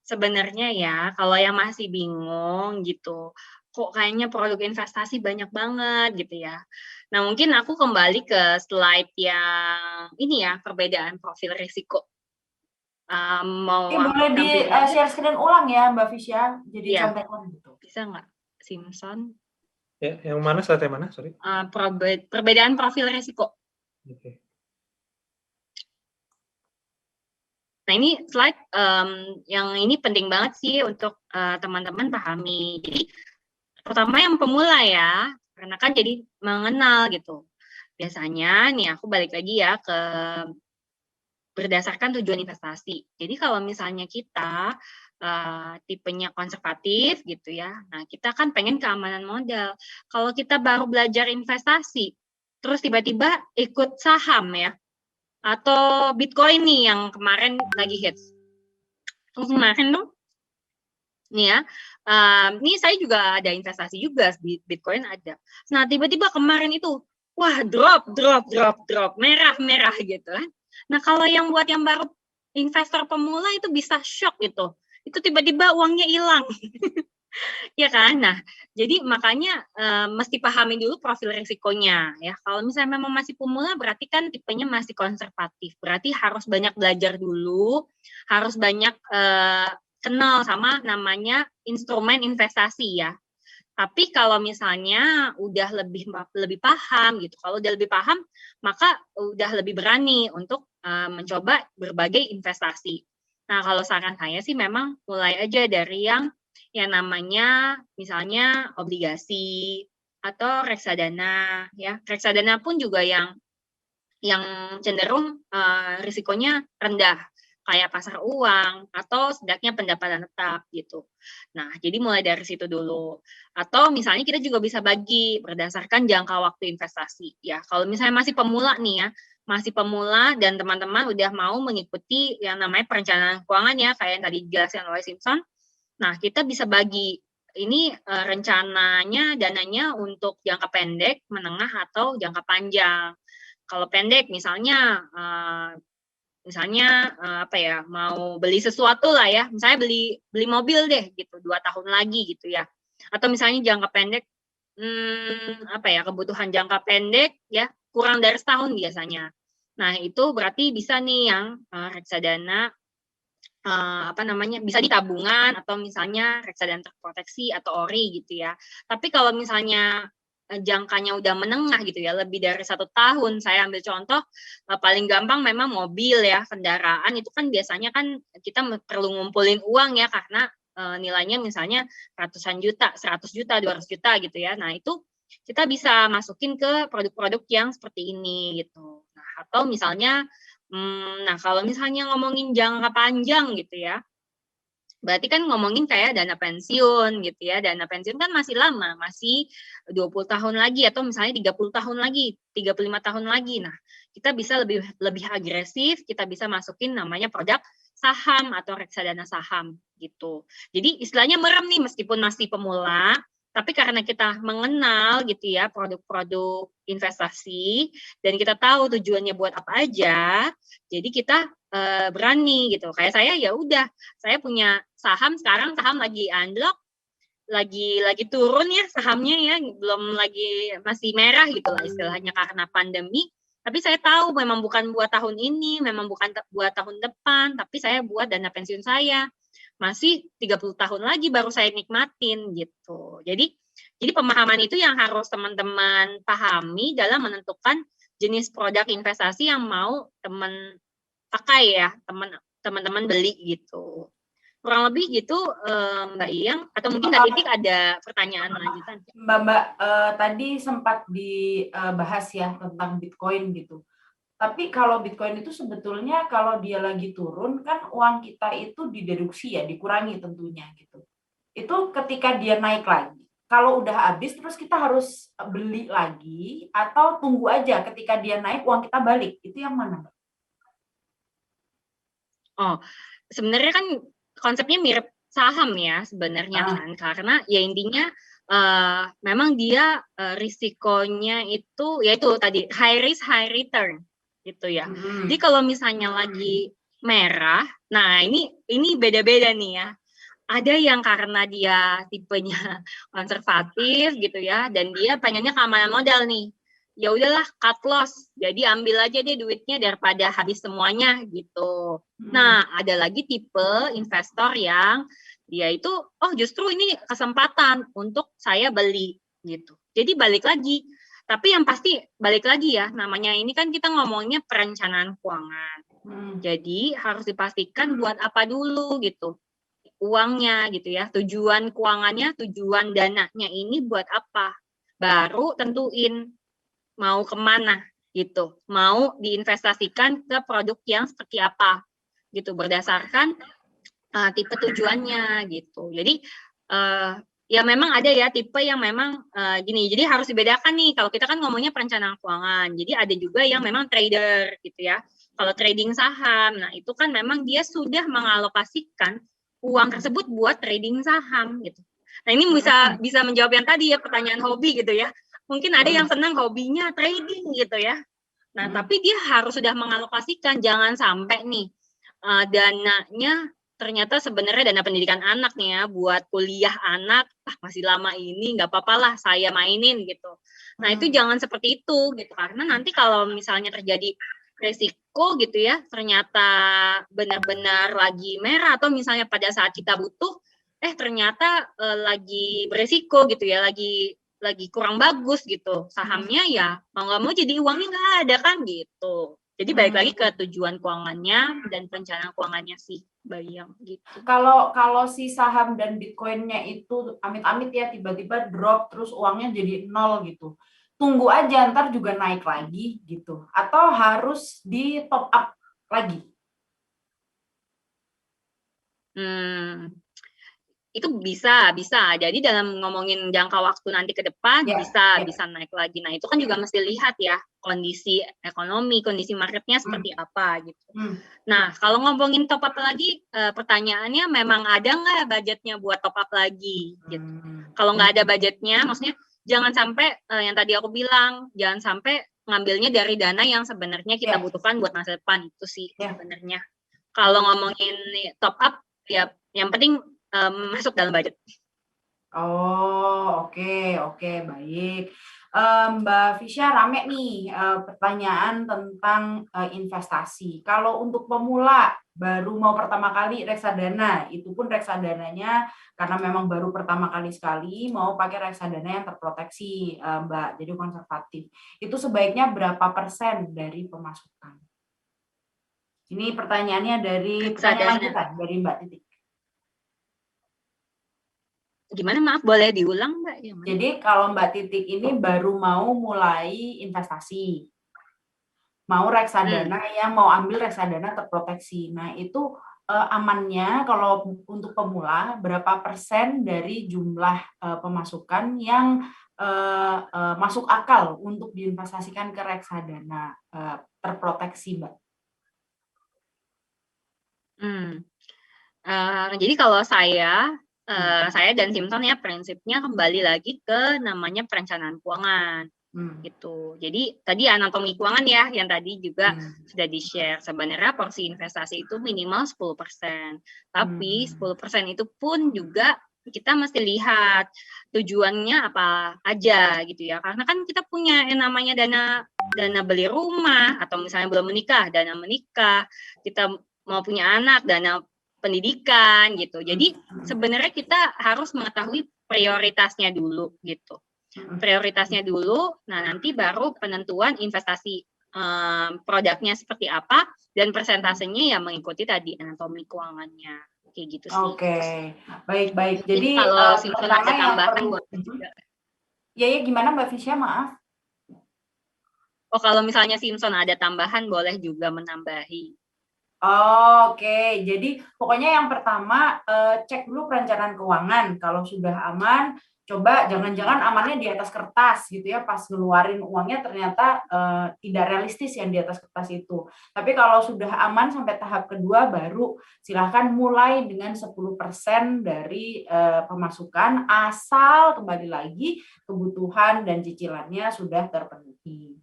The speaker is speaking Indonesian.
Sebenarnya ya, kalau yang masih bingung gitu, kok kayaknya produk investasi banyak banget gitu ya. Nah, mungkin aku kembali ke slide yang ini ya, perbedaan profil risiko. Mau Boleh aku di tampilin juga? share screen ulang ya Mbak Fisya, jadi Iya, contekan gitu. bisa nggak? Simpson, Ya, yang mana slide yang mana? Sorry. perbedaan profil risiko. Oke. Nah, ini slide yang ini penting banget sih untuk teman-teman pahami. Jadi, pertama yang pemula ya, karena kan jadi mengenal gitu. Biasanya nih aku balik lagi ya ke berdasarkan tujuan investasi. Jadi kalau misalnya kita tipenya konservatif gitu ya, nah kita kan pengen keamanan modal. Kalau kita baru belajar investasi, terus tiba-tiba ikut saham ya, atau Bitcoin nih yang kemarin lagi hits. Terus kemarin tuh, nih ya, ini saya juga ada investasi juga, Bitcoin ada. Nah tiba-tiba kemarin itu, wah drop, merah gitu kan. Nah kalau yang buat yang baru investor pemula itu bisa shock gitu. Itu tiba-tiba uangnya hilang. Ya kan? Nah, jadi makanya mesti pahami dulu profil risikonya ya. Kalau misalnya memang masih pemula berarti kan tipenya masih konservatif. Berarti harus banyak belajar dulu, harus banyak kenal sama namanya instrumen investasi ya. Tapi kalau misalnya udah lebih paham gitu, kalau udah lebih paham, maka udah lebih berani untuk mencoba berbagai investasi. Nah, kalau saran saya sih memang mulai aja dari yang namanya misalnya obligasi atau reksadana ya. Reksadana pun juga yang cenderung risikonya rendah kayak pasar uang atau setidaknya pendapatan tetap gitu. Nah, jadi mulai dari situ dulu. Atau misalnya kita juga bisa bagi berdasarkan jangka waktu investasi ya. Kalau misalnya masih pemula nih ya, masih pemula dan teman-teman udah mau mengikuti yang namanya perencanaan keuangan ya, kayak yang tadi dijelaskan oleh Simpson. Nah, kita bisa bagi ini rencananya dananya untuk jangka pendek, menengah atau jangka panjang. Kalau pendek misalnya apa ya, mau beli sesuatu lah ya, misalnya beli mobil deh gitu 2 tahun lagi gitu ya, atau misalnya jangka pendek apa ya, kebutuhan jangka pendek ya kurang dari setahun biasanya. Nah itu berarti bisa nih yang reksadana apa namanya, bisa di tabungan atau misalnya reksadana terproteksi atau ori gitu ya. Tapi kalau misalnya jangkanya udah menengah gitu ya, lebih dari 1 tahun, saya ambil contoh paling gampang memang mobil ya, kendaraan itu kan biasanya kan kita perlu ngumpulin uang ya, karena nilainya misalnya ratusan juta, 100 juta, 200 juta gitu ya. Nah itu kita bisa masukin ke produk-produk yang seperti ini gitu. Nah atau misalnya nah kalau misalnya ngomongin jangka panjang gitu ya, berarti kan ngomongin kayak dana pensiun gitu ya. Dana pensiun kan masih lama, masih 20 tahun lagi atau misalnya 30 tahun lagi, 35 tahun lagi. Nah, kita bisa lebih lebih agresif, kita bisa masukin namanya produk saham atau reksadana saham gitu. Jadi istilahnya merem nih meskipun masih pemula, tapi karena kita mengenal gitu ya produk-produk investasi dan kita tahu tujuannya buat apa aja, jadi kita berani gitu. Kayak saya ya udah, saya punya saham sekarang, saham lagi unlock, lagi turun ya sahamnya ya, belum lagi masih merah gitu lah istilahnya karena pandemi. Tapi saya tahu memang bukan buat tahun ini, memang bukan buat tahun depan, tapi saya buat dana pensiun saya. Masih 30 tahun lagi baru saya nikmatin gitu. Jadi pemahaman itu yang harus teman-teman pahami dalam menentukan jenis produk investasi yang mau teman pakai ya, teman-teman beli gitu. Kurang lebih gitu Mbak Iyang, atau mungkin Kak Titik ada pertanyaan lanjutan? Mbak, tadi sempat dibahas ya tentang Bitcoin gitu. Tapi kalau Bitcoin itu sebetulnya kalau dia lagi turun kan uang kita itu dideduksi ya, dikurangi tentunya gitu. Itu ketika dia naik lagi. Kalau udah habis terus kita harus beli lagi atau tunggu aja ketika dia naik uang kita balik. Itu yang mana, Mbak? Oh, sebenarnya kan konsepnya mirip saham ya sebenarnya kan, karena ya intinya memang dia risikonya itu yaitu tadi high risk high return gitu ya. Jadi kalau misalnya lagi merah. Nah, ini beda-beda nih ya. Ada yang karena dia tipenya konservatif gitu ya, dan dia pengennya keamanan modal nih. Ya udahlah, cut loss. Jadi ambil aja deh duitnya daripada habis semuanya gitu. Nah, ada lagi tipe investor yang dia itu, oh justru ini kesempatan untuk saya beli gitu. Jadi balik lagi. Tapi yang pasti balik lagi ya, namanya ini kan kita ngomongnya perencanaan keuangan. Jadi harus dipastikan buat apa dulu gitu uangnya gitu ya, tujuan keuangannya, tujuan dananya ini buat apa, baru tentuin mau kemana gitu, mau diinvestasikan ke produk yang seperti apa gitu, berdasarkan tipe tujuannya gitu. Jadi ya memang ada ya tipe yang memang gini, jadi harus dibedakan nih, kalau kita kan ngomongnya perencanaan keuangan, jadi ada juga yang memang trader gitu ya. Kalau trading saham, nah itu kan memang dia sudah mengalokasikan uang tersebut buat trading saham gitu. Nah ini bisa menjawab yang tadi ya, pertanyaan hobi gitu ya. Mungkin ada yang senang hobinya trading gitu ya. Nah tapi dia harus sudah mengalokasikan, jangan sampai nih dananya ternyata sebenarnya dana pendidikan anak nih ya, buat kuliah anak, masih lama ini nggak apa-apa lah saya mainin gitu. Nah itu jangan seperti itu gitu, karena nanti kalau misalnya terjadi resiko gitu ya, ternyata benar-benar lagi merah atau misalnya pada saat kita butuh, ternyata lagi beresiko gitu ya, lagi kurang bagus gitu sahamnya ya, mau nggak mau jadi uangnya nggak ada kan gitu. Jadi balik lagi ke tujuan keuangannya dan perencanaan keuangannya sih, Bayang gitu. Kalau si saham dan Bitcoin-nya itu amit-amit ya tiba-tiba drop terus uangnya jadi 0 gitu. Tunggu aja ntar juga naik lagi gitu. Atau harus di top up lagi? Itu bisa. Jadi dalam ngomongin jangka waktu nanti ke depan bisa naik lagi. Nah, itu kan juga mesti lihat ya kondisi ekonomi, kondisi marketnya seperti apa gitu. Nah, kalau ngomongin top up lagi, pertanyaannya memang ada nggak budgetnya buat top up lagi gitu. Kalau nggak ada budgetnya, maksudnya jangan sampai yang tadi aku bilang, jangan sampai ngambilnya dari dana yang sebenarnya kita butuhkan buat masa depan, itu sih sebenarnya. Kalau ngomongin top up, ya yang penting masuk dalam budget. Oh, oke, baik. Mbak Fisya, rame nih pertanyaan tentang investasi. Kalau untuk pemula baru mau pertama kali reksadana, itu pun reksadananya karena memang baru pertama kali sekali mau pakai reksadana yang terproteksi, Mbak, jadi konservatif. Itu sebaiknya berapa persen dari pemasukan? Ini pertanyaannya dari Mbak Titik. Gimana, maaf, boleh diulang Mbak? Jadi kalau Mbak Titik ini baru mau mulai investasi, mau reksadana yang mau ambil reksadana terproteksi. Nah itu amannya kalau untuk pemula berapa persen dari jumlah pemasukan yang masuk akal untuk diinvestasikan ke reksadana terproteksi, Mbak? Jadi kalau saya dan Simpson ya prinsipnya kembali lagi ke namanya perencanaan keuangan gitu. Jadi tadi anatomi keuangan ya yang tadi juga sudah di-share. Sebenarnya porsi investasi itu minimal 10%. Tapi 10% itu pun juga kita mesti lihat tujuannya apa aja gitu ya. Karena kan kita punya yang namanya dana beli rumah atau misalnya belum menikah, dana menikah, kita mau punya anak, dana pendidikan gitu. Jadi sebenarnya kita harus mengetahui prioritasnya dulu gitu. Prioritasnya dulu, nah nanti baru penentuan investasi produknya seperti apa dan persentasenya ya mengikuti tadi anatomi keuangannya kayak gitu sih. Oke, baik. Jadi kalau Simpson ada tambahan buat juga. Ya gimana Mbak Fisya, maaf? Oh kalau misalnya Simpson ada tambahan boleh juga menambahi. Oke, jadi pokoknya yang pertama cek dulu perencanaan keuangan. Kalau sudah aman, coba jangan-jangan amannya di atas kertas gitu ya, pas ngeluarin uangnya ternyata tidak realistis yang di atas kertas itu. Tapi kalau sudah aman sampai tahap kedua baru silakan mulai dengan 10% dari pemasukan asal kembali lagi kebutuhan dan cicilannya sudah terpenuhi.